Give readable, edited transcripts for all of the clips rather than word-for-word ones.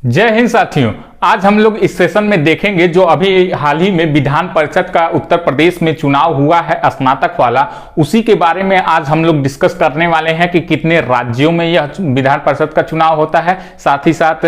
जय हिंद साथियों। आज हम लोग इस सेशन में देखेंगे जो अभी हाल ही में विधान परिषद का उत्तर प्रदेश में चुनाव हुआ है स्नातक वाला, उसी के बारे में आज हम लोग डिस्कस करने वाले हैं कि कितने राज्यों में यह विधान परिषद का चुनाव होता है, साथ ही साथ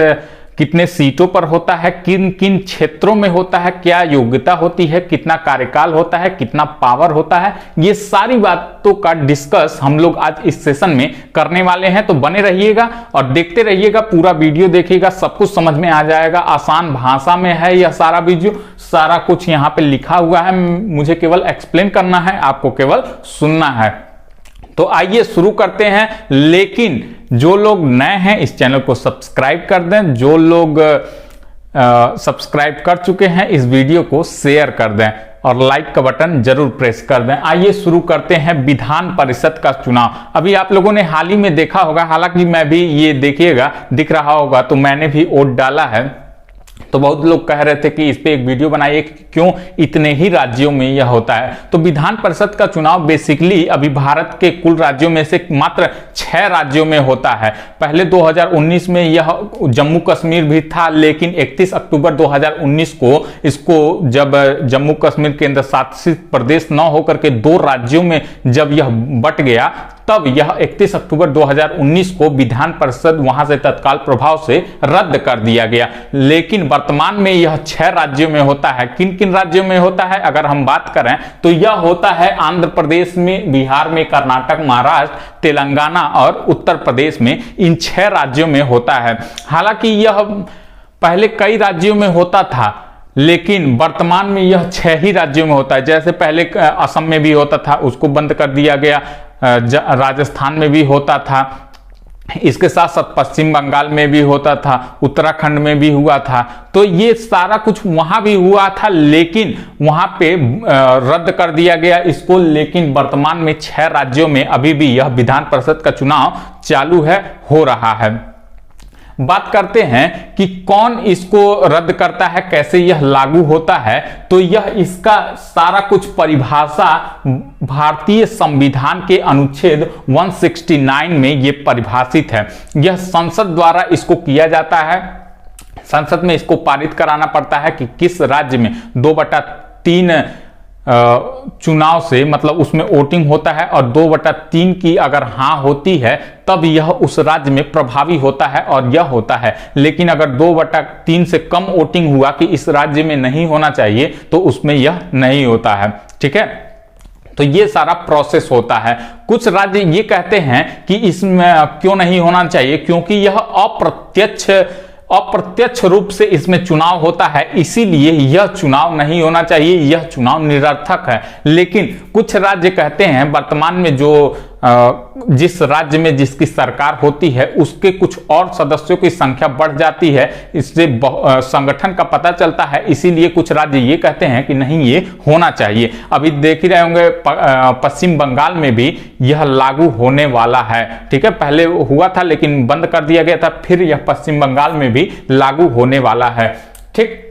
कितने सीटों पर होता है, किन किन क्षेत्रों में होता है, क्या योग्यता होती है, कितना कार्यकाल होता है, कितना पावर होता है। ये सारी बातों का डिस्कस हम लोग आज इस सेशन में करने वाले हैं। तो बने रहिएगा और देखते रहिएगा, पूरा वीडियो देखिएगा, सब कुछ समझ में आ जाएगा। आसान भाषा में है यह सारा वीडियो, सारा कुछ यहाँ पे लिखा हुआ है, मुझे केवल एक्सप्लेन करना है, आपको केवल सुनना है। तो आइए शुरू करते हैं। लेकिन जो लोग नए हैं इस चैनल को सब्सक्राइब कर दें, जो लोग सब्सक्राइब कर चुके हैं इस वीडियो को शेयर कर दें और लाइक का बटन जरूर प्रेस कर दें। आइए शुरू करते हैं विधान परिषद का चुनाव। अभी आप लोगों ने हाल ही में देखा होगा, हालांकि मैं भी ये देखिएगा दिख रहा होगा, तो मैंने भी वोट डाला है। तो बहुत लोग कह रहे थे कि इस पे एक वीडियो बनाइए कि क्यों इतने ही राज्यों में यह होता है। तो विधान परिषद का चुनाव बेसिकली अभी भारत के कुल राज्यों में से मात्र 6 राज्यों में होता है। पहले 2019 में यह जम्मू कश्मीर भी था, लेकिन 31 अक्टूबर 2019 को इसको जब जम्मू कश्मीर केंद्र शासित प्रदेश न होकर के 2 राज्यों में जब यह बट गया, तब यह 31 अक्टूबर 2019 को विधान परिषद वहां से तत्काल प्रभाव से रद्द कर दिया गया। लेकिन वर्तमान में यह 6 राज्यों में होता है। किन किन राज्यों में होता है अगर हम बात करें तो यह होता है आंध्र प्रदेश में, बिहार में, कर्नाटक, महाराष्ट्र, तेलंगाना और उत्तर प्रदेश में। इन 6 राज्यों में होता है। हालांकि यह पहले कई राज्यों में होता था, लेकिन वर्तमान में यह 6 ही राज्यों में होता है। जैसे पहले असम में भी होता था, उसको बंद कर दिया गया, राजस्थान में भी होता था, इसके साथ साथ पश्चिम बंगाल में भी होता था, उत्तराखंड में भी हुआ था। तो ये सारा कुछ वहां भी हुआ था, लेकिन वहां पे रद्द कर दिया गया इसको। लेकिन वर्तमान में 6 राज्यों में अभी भी यह विधान परिषद का चुनाव चालू है, हो रहा है। बात करते हैं कि कौन इसको रद्द करता है, कैसे यह लागू होता है। तो यह इसका सारा कुछ परिभाषा भारतीय संविधान के अनुच्छेद 169 में यह परिभाषित है। यह संसद द्वारा इसको किया जाता है। संसद में इसको पारित कराना पड़ता है कि किस राज्य में 2/3 चुनाव से, मतलब उसमें वोटिंग होता है और 2/3 की अगर हाँ होती है तब यह उस राज्य में प्रभावी होता है और यह होता है। लेकिन अगर 2/3 से कम वोटिंग हुआ कि इस राज्य में नहीं होना चाहिए तो उसमें यह नहीं होता है। ठीक है, तो ये सारा प्रोसेस होता है। कुछ राज्य ये कहते हैं कि इसमें क्यों नहीं होना चाहिए, क्योंकि यह अप्रत्यक्ष रूप से इसमें चुनाव होता है, इसीलिए यह चुनाव नहीं होना चाहिए, यह चुनाव निरर्थक है। लेकिन कुछ राज्य कहते हैं वर्तमान में जो जिस राज्य में जिसकी सरकार होती है उसके कुछ और सदस्यों की संख्या बढ़ जाती है, इससे संगठन का पता चलता है, इसीलिए कुछ राज्य ये कहते हैं कि नहीं ये होना चाहिए। अभी देख ही रहे होंगे पश्चिम बंगाल में भी यह लागू होने वाला है। ठीक है, पहले हुआ था लेकिन बंद कर दिया गया था, फिर यह पश्चिम बंगाल में भी लागू होने वाला है। ठीक,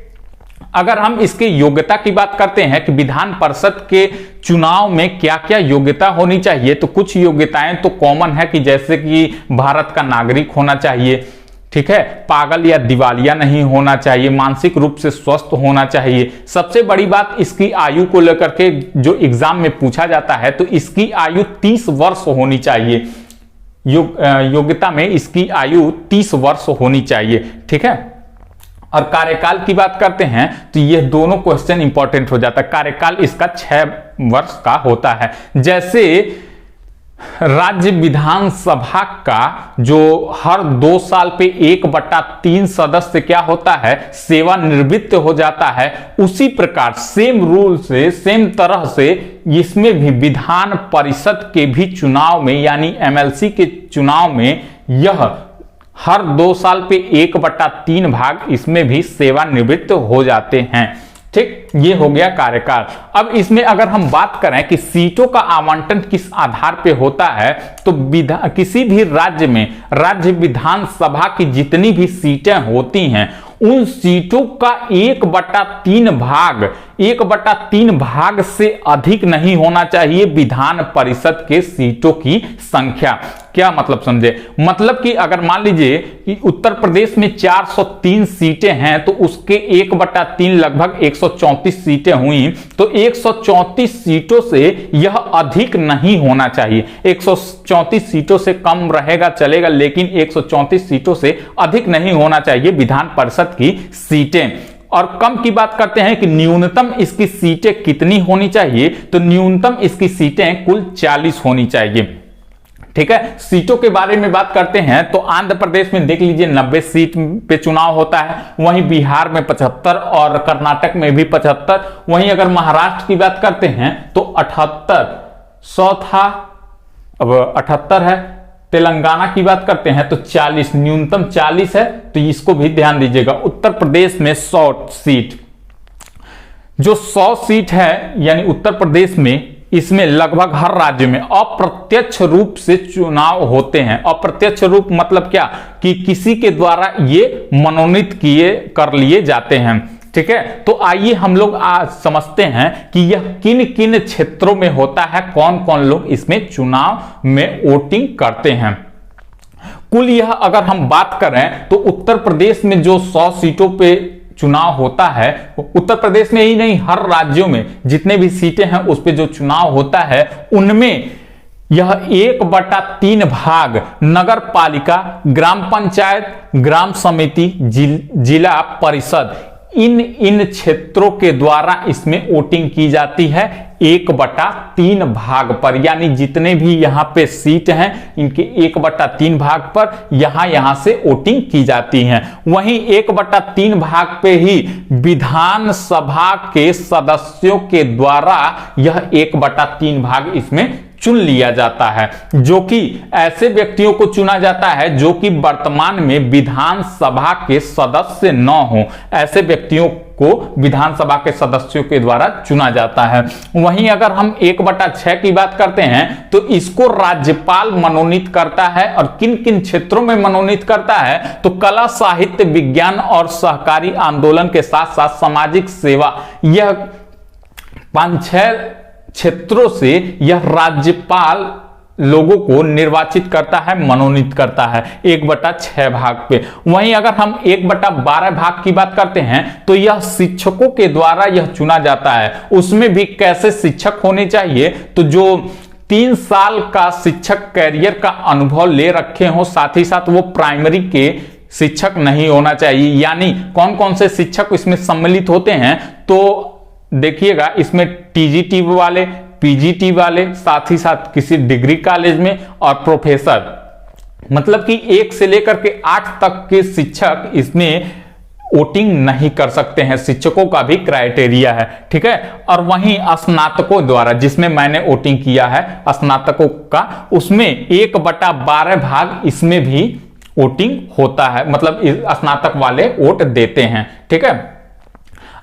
अगर हम इसके योग्यता की बात करते हैं कि विधान परिषद के चुनाव में क्या क्या योग्यता होनी चाहिए, तो कुछ योग्यताएं तो कॉमन है कि जैसे कि भारत का नागरिक होना चाहिए, ठीक है, पागल या दिवालिया नहीं होना चाहिए, मानसिक रूप से स्वस्थ होना चाहिए। सबसे बड़ी बात इसकी आयु को लेकर के जो एग्जाम में पूछा जाता है तो इसकी आयु 30 वर्ष होनी चाहिए। योग्यता में इसकी आयु 30 वर्ष होनी चाहिए। ठीक है, और कार्यकाल की बात करते हैं तो ये दोनों क्वेश्चन इंपॉर्टेंट हो जाता है। कार्यकाल इसका 6 वर्ष का होता है। जैसे राज्य विधानसभा का जो हर 2 साल पे 1/3 सदस्य क्या होता है, सेवानिवृत्त हो जाता है, उसी प्रकार सेम रूल से, सेम तरह से इसमें भी विधान परिषद के भी चुनाव में, यानी एमएलसी के चुनाव में यह हर 2 साल पे 1/3 भाग इसमें भी सेवानिवृत्त हो जाते हैं। ठीक, ये हो गया कार्यकाल। अब इसमें अगर हम बात करें कि सीटों का आवंटन किस आधार पे होता है, तो किसी भी राज्य में राज्य विधानसभा की जितनी भी सीटें होती हैं उन सीटों का 1/3 भाग 1/3 भाग से अधिक नहीं होना चाहिए विधान परिषद के सीटों की संख्या। क्या मतलब समझे? मतलब कि अगर मान लीजिए कि उत्तर प्रदेश में 403 सीटें हैं तो उसके 1/3 लगभग 134 सीटें हुई, तो 134 सीटों से यह अधिक नहीं होना चाहिए। 134 सीटों से कम रहेगा चलेगा, लेकिन 134 सीटों से अधिक नहीं होना चाहिए विधान परिषद की सीटें। और कम की बात करते हैं कि न्यूनतम इसकी सीटें कितनी होनी चाहिए, तो न्यूनतम इसकी सीटें कुल 40 होनी चाहिए। ठीक है, सीटों के बारे में बात करते हैं तो आंध्र प्रदेश में देख लीजिए 90 सीट पे चुनाव होता है, वहीं बिहार में 75 और कर्नाटक में भी 75। वहीं अगर महाराष्ट्र की बात करते हैं तो 78, 100 था अब 78 है। तेलंगाना की बात करते हैं तो 40, न्यूनतम 40 है, तो इसको भी ध्यान दीजिएगा। उत्तर प्रदेश में 100 सीट, जो 100 सीट है यानी उत्तर प्रदेश में, इसमें लगभग हर राज्य में अप्रत्यक्ष रूप से चुनाव होते हैं। अप्रत्यक्ष रूप मतलब क्या कि किसी के द्वारा ये मनोनीत कर लिए जाते हैं। ठीक है, तो आइए हम लोग आज समझते हैं कि यह किन किन क्षेत्रों में होता है, कौन कौन लोग इसमें चुनाव में वोटिंग करते हैं। कुल यह अगर हम बात करें तो उत्तर प्रदेश में जो 100 सीटों पे चुनाव होता है, उत्तर प्रदेश में ही नहीं हर राज्यों में जितने भी सीटें हैं उस पे जो चुनाव होता है उनमें यह 1/3 भाग नगर पालिका, ग्राम पंचायत, ग्राम समिति, जिला परिषद, इन क्षेत्रों के द्वारा इसमें वोटिंग की जाती है 1/3 भाग पर। यानी जितने भी यहां पे सीट हैं इनके 1/3 भाग पर यहां से वोटिंग की जाती है। वहीं 1/3 भाग पे ही विधानसभा के सदस्यों के द्वारा यह 1/3 भाग इसमें चुन लिया जाता है, जो कि ऐसे व्यक्तियों को चुना जाता है जो कि वर्तमान में विधानसभा के सदस्य न हो। ऐसे व्यक्तियों को विधानसभा के सदस्यों के द्वारा चुना जाता है। वहीं अगर हम 1/6 की बात करते हैं तो इसको राज्यपाल मनोनीत करता है। और किन किन क्षेत्रों में मनोनीत करता है, तो कला, साहित्य, विज्ञान और सहकारी आंदोलन के साथ साथ सामाजिक सेवा, यह 5-6 क्षेत्रों से यह राज्यपाल लोगों को निर्वाचित करता है, मनोनीत करता है 1/6 भाग पे। वहीं अगर हम 1/12 भाग की बात करते हैं तो यह शिक्षकों के द्वारा यह चुना जाता है। उसमें भी कैसे शिक्षक होने चाहिए, तो जो 3 साल का शिक्षक कैरियर का अनुभव ले रखे हो, साथ ही साथ वो प्राइमरी के शिक्षक नहीं होना चाहिए। यानी कौन कौन से शिक्षक इसमें सम्मिलित होते हैं, तो देखिएगा इसमें टीजीटी वाले, पीजीटी वाले, साथ ही साथ किसी डिग्री कॉलेज में, और प्रोफेसर, मतलब कि 1 से लेकर के 8 तक के शिक्षक इसमें वोटिंग नहीं कर सकते हैं। शिक्षकों का भी क्राइटेरिया है। ठीक है, और वहीं स्नातकों द्वारा, जिसमें मैंने वोटिंग किया है स्नातकों का, उसमें 1/12 भाग इसमें भी वोटिंग होता है, मतलब स्नातक वाले वोट देते हैं। ठीक है,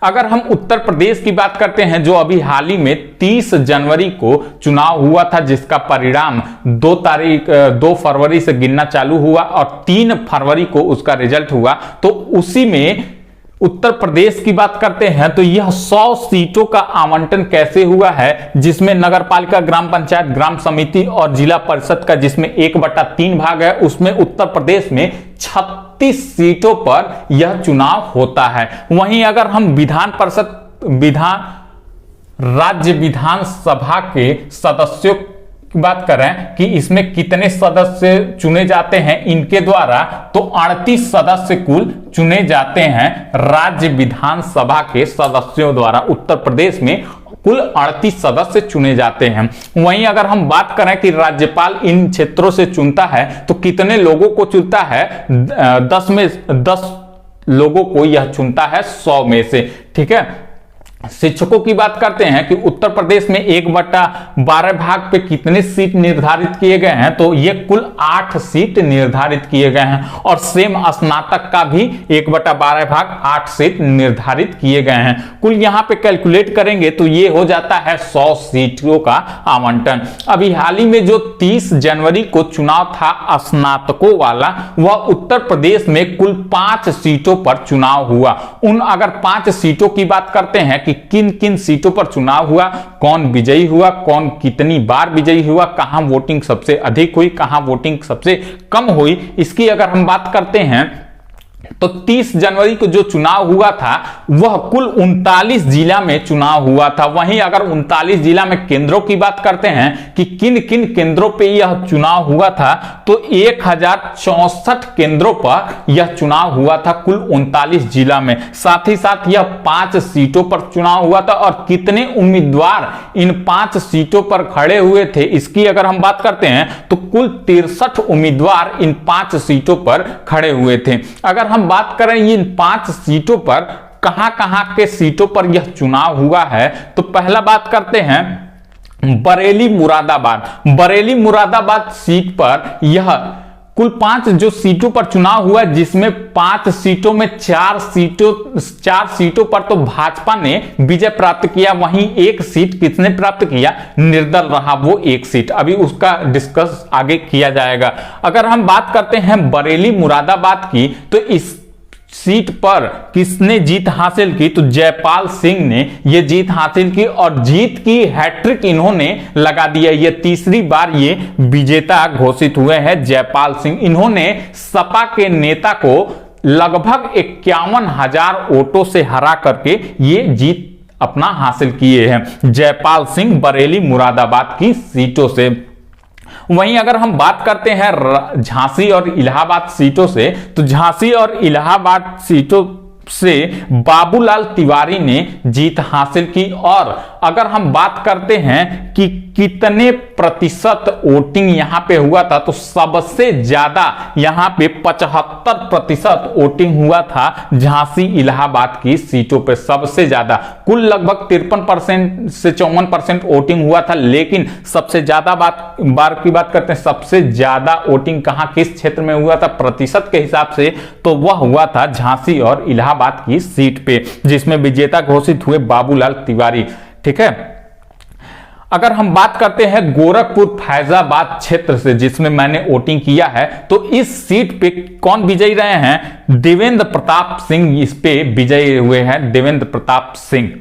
अगर हम उत्तर प्रदेश की बात करते हैं, जो अभी हाल ही में 30 जनवरी को चुनाव हुआ था, जिसका परिणाम 2 फरवरी से गिनना चालू हुआ और 3 फरवरी को उसका रिजल्ट हुआ, तो उसी में उत्तर प्रदेश की बात करते हैं तो यह 100 सीटों का आवंटन कैसे हुआ है, जिसमें नगर पालिका, ग्राम पंचायत, ग्राम समिति और जिला परिषद का जिसमें 1/3 भाग है, उसमें उत्तर प्रदेश में 36 सीटों पर यह चुनाव होता है। वहीं अगर हम राज्य विधानसभा के सदस्यों की बात करें कि इसमें कितने सदस्य चुने जाते हैं इनके द्वारा, तो 38 सदस्य कुल चुने जाते हैं राज्य विधानसभा के सदस्यों द्वारा। उत्तर प्रदेश में कुल 38 सदस्य चुने जाते हैं। वहीं अगर हम बात करें कि राज्यपाल इन क्षेत्रों से चुनता है तो कितने लोगों को चुनता है, 10 में 10 लोगों को यह चुनता है 100 में से। ठीक है, शिक्षकों की बात करते हैं कि उत्तर प्रदेश में 1/12 भाग पे कितने सीट निर्धारित किए गए हैं, तो ये कुल 8 सीट निर्धारित किए गए हैं। और सेम स्नातक का भी 1/12 भाग 8 सीट निर्धारित किए गए हैं। कुल यहां पे कैलकुलेट करेंगे तो ये हो जाता है 100 सीटों का आवंटन। अभी हाल ही में जो 30 जनवरी को चुनाव था स्नातकों वाला, वह उत्तर प्रदेश में कुल 5 सीटों पर चुनाव हुआ। उन अगर 5 सीटों की बात करते हैं कि किन किन सीटों पर चुनाव हुआ, कौन विजयी हुआ, कौन कितनी बार विजयी हुआ, कहां वोटिंग सबसे अधिक हुई, कहां वोटिंग सबसे कम हुई, इसकी अगर हम बात करते हैं तो 30 जनवरी को जो चुनाव हुआ था वह कुल 39 जिला में चुनाव हुआ था। वहीं अगर 39 जिला में केंद्रों की बात करते हैं कि किन किन केंद्रों पे यह चुनाव हुआ था, तो 1064 केंद्रों पर यह चुनाव हुआ था कुल 39 जिला में। साथ ही साथ यह 5 सीटों पर चुनाव हुआ था और कितने उम्मीदवार इन 5 सीटों पर खड़े हुए थे इसकी अगर हम बात करते हैं तो कुल 63 उम्मीदवार इन 5 सीटों पर खड़े हुए थे। अगर हम बात करें इन 5 सीटों पर कहां-कहां के सीटों पर यह चुनाव हुआ है, तो पहला बात करते हैं बरेली मुरादाबाद। बरेली मुरादाबाद सीट पर यह कुल 5 जो सीटों पर चुनाव हुआ, जिसमें 5 सीटों में 4 सीटों पर तो भाजपा ने विजय प्राप्त किया। वहीं एक सीट किसने प्राप्त किया, निर्दल रहा वो एक सीट। अभी उसका डिस्कस आगे किया जाएगा। अगर हम बात करते हैं बरेली मुरादाबाद की, तो इस सीट पर किसने जीत हासिल की, तो जयपाल सिंह ने यह जीत हासिल की और जीत की हैट्रिक इन्होंने लगा दिया। ये तीसरी बार ये विजेता घोषित हुए हैं जयपाल सिंह। इन्होंने सपा के नेता को लगभग 51,000 वोटों से हरा करके ये जीत अपना हासिल किए हैं जयपाल सिंह बरेली मुरादाबाद की सीटों से। वहीं अगर हम बात करते हैं झांसी और इलाहाबाद सीटों से, तो झांसी और इलाहाबाद सीटों से बाबूलाल तिवारी ने जीत हासिल की। और अगर हम बात करते हैं कि कितने प्रतिशत वोटिंग यहां पे हुआ था, तो सबसे ज्यादा यहां पे 75% वोटिंग हुआ था झांसी इलाहाबाद की सीटों पे, सबसे ज्यादा। कुल लगभग 53% से 54% वोटिंग हुआ था, लेकिन सबसे ज्यादा बार की बात करते हैं, सबसे ज्यादा वोटिंग कहां किस क्षेत्र में हुआ था प्रतिशत के हिसाब से, तो वह हुआ था झांसी और इलाहाबाद की सीट पे, जिसमें विजेता घोषित हुए बाबूलाल तिवारी। ठीक है, अगर हम बात करते हैं गोरखपुर फैजाबाद क्षेत्र से, जिसमें मैंने वोटिंग किया है, तो इस सीट पे कौन विजयी रहे हैं, देवेंद्र प्रताप सिंह इस पे विजयी हुए हैं। देवेंद्र प्रताप सिंह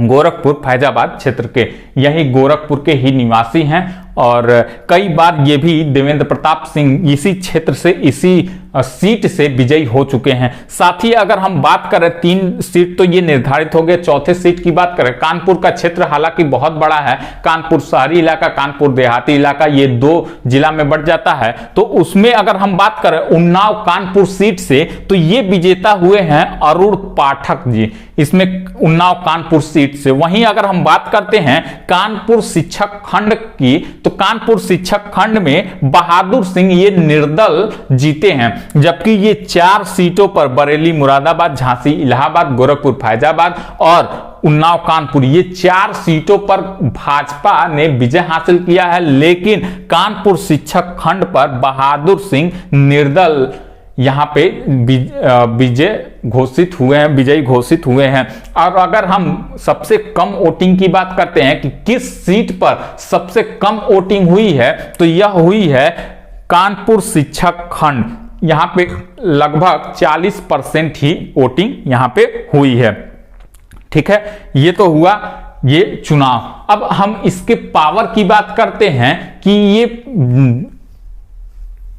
गोरखपुर फैजाबाद क्षेत्र के, यही गोरखपुर के ही निवासी हैं और कई बार ये भी देवेंद्र प्रताप सिंह इसी क्षेत्र से, इसी सीट से विजयी हो चुके हैं। साथ ही अगर हम बात करें 3 सीट तो ये निर्धारित हो गए। चौथे सीट की बात करें, कानपुर का क्षेत्र हालांकि बहुत बड़ा है, कानपुर शहरी इलाका, कानपुर देहाती इलाका, ये 2 जिला में बढ़ जाता है। तो उसमें अगर हम बात करें उन्नाव कानपुर सीट से, तो ये विजेता हुए हैं अरुण पाठक जी, इसमें उन्नाव कानपुर सीट से। वहीं अगर हम बात करते हैं कानपुर शिक्षक खंड की, तो कानपुर शिक्षक खंड में बहादुर सिंह ये निर्दल जीते हैं, जबकि ये 4 सीटों पर बरेली मुरादाबाद, झांसी इलाहाबाद, गोरखपुर फैजाबाद और उन्नाव कानपुर, ये 4 सीटों पर भाजपा ने विजय हासिल किया है। लेकिन कानपुर शिक्षक खंड पर बहादुर सिंह निर्दल यहां पे विजयी घोषित हुए हैं। और अगर हम सबसे कम वोटिंग की बात करते हैं कि किस सीट पर सबसे कम वोटिंग हुई है, तो यह हुई है कानपुर शिक्षक खंड। यहां पे लगभग 40% ही वोटिंग यहां पे हुई है। ठीक है, ये तो हुआ ये चुनाव। अब हम इसके पावर की बात करते हैं कि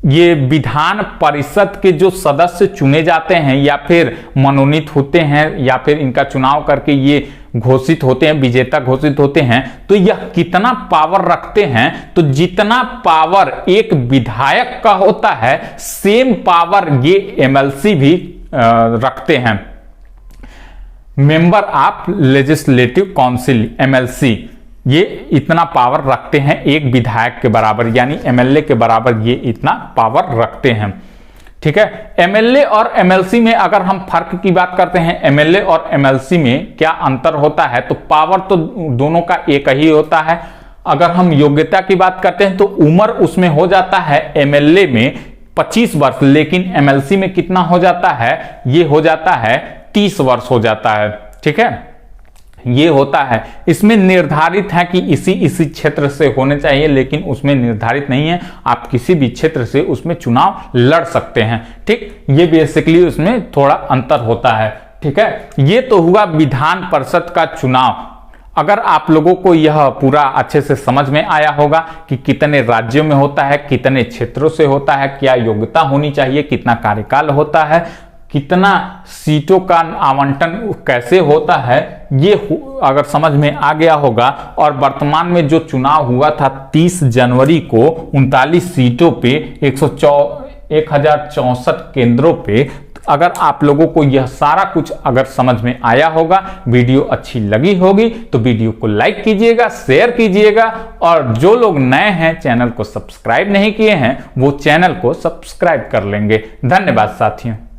ये विधान परिषद के जो सदस्य चुने जाते हैं या फिर मनोनीत होते हैं या फिर इनका चुनाव करके ये घोषित होते हैं, विजेता घोषित होते हैं, तो यह कितना पावर रखते हैं, तो जितना पावर एक विधायक का होता है सेम पावर ये एमएलसी भी रखते हैं, member of legislative council, MLC. ये इतना पावर रखते हैं एक विधायक के बराबर, यानी एमएलए के बराबर ये इतना पावर रखते हैं। ठीक है, एमएलए और एमएलसी में अगर हम फर्क की बात करते हैं, एमएलए और एमएलसी में क्या अंतर होता है, तो पावर तो दोनों का एक ही होता है। अगर हम योग्यता की बात करते हैं तो उम्र उसमें हो जाता है एमएलए में 25 वर्ष, लेकिन एमएलसी में कितना हो जाता है, ये हो जाता है 30 वर्ष हो जाता है। ठीक है, ये होता है। इसमें निर्धारित है कि इसी क्षेत्र से होने चाहिए, लेकिन उसमें निर्धारित नहीं है, आप किसी भी क्षेत्र से उसमें चुनाव लड़ सकते हैं। ठीक, ये बेसिकली उसमें थोड़ा अंतर होता है। ठीक है, ये तो हुआ विधान परिषद का चुनाव। अगर आप लोगों को यह पूरा अच्छे से समझ में आया होगा कि कितने राज्यों में होता है, कितने क्षेत्रों से होता है, क्या योग्यता होनी चाहिए, कितना कार्यकाल होता है, कितना सीटों का आवंटन कैसे होता है, ये अगर समझ में आ गया होगा। और वर्तमान में जो चुनाव हुआ था 30 जनवरी को 39 सीटों पे 1064 केंद्रों पे, अगर आप लोगों को यह सारा कुछ अगर समझ में आया होगा, वीडियो अच्छी लगी होगी तो वीडियो को लाइक कीजिएगा, शेयर कीजिएगा, और जो लोग नए हैं चैनल को सब्सक्राइब नहीं किए हैं वो चैनल को सब्सक्राइब कर लेंगे। धन्यवाद साथियों।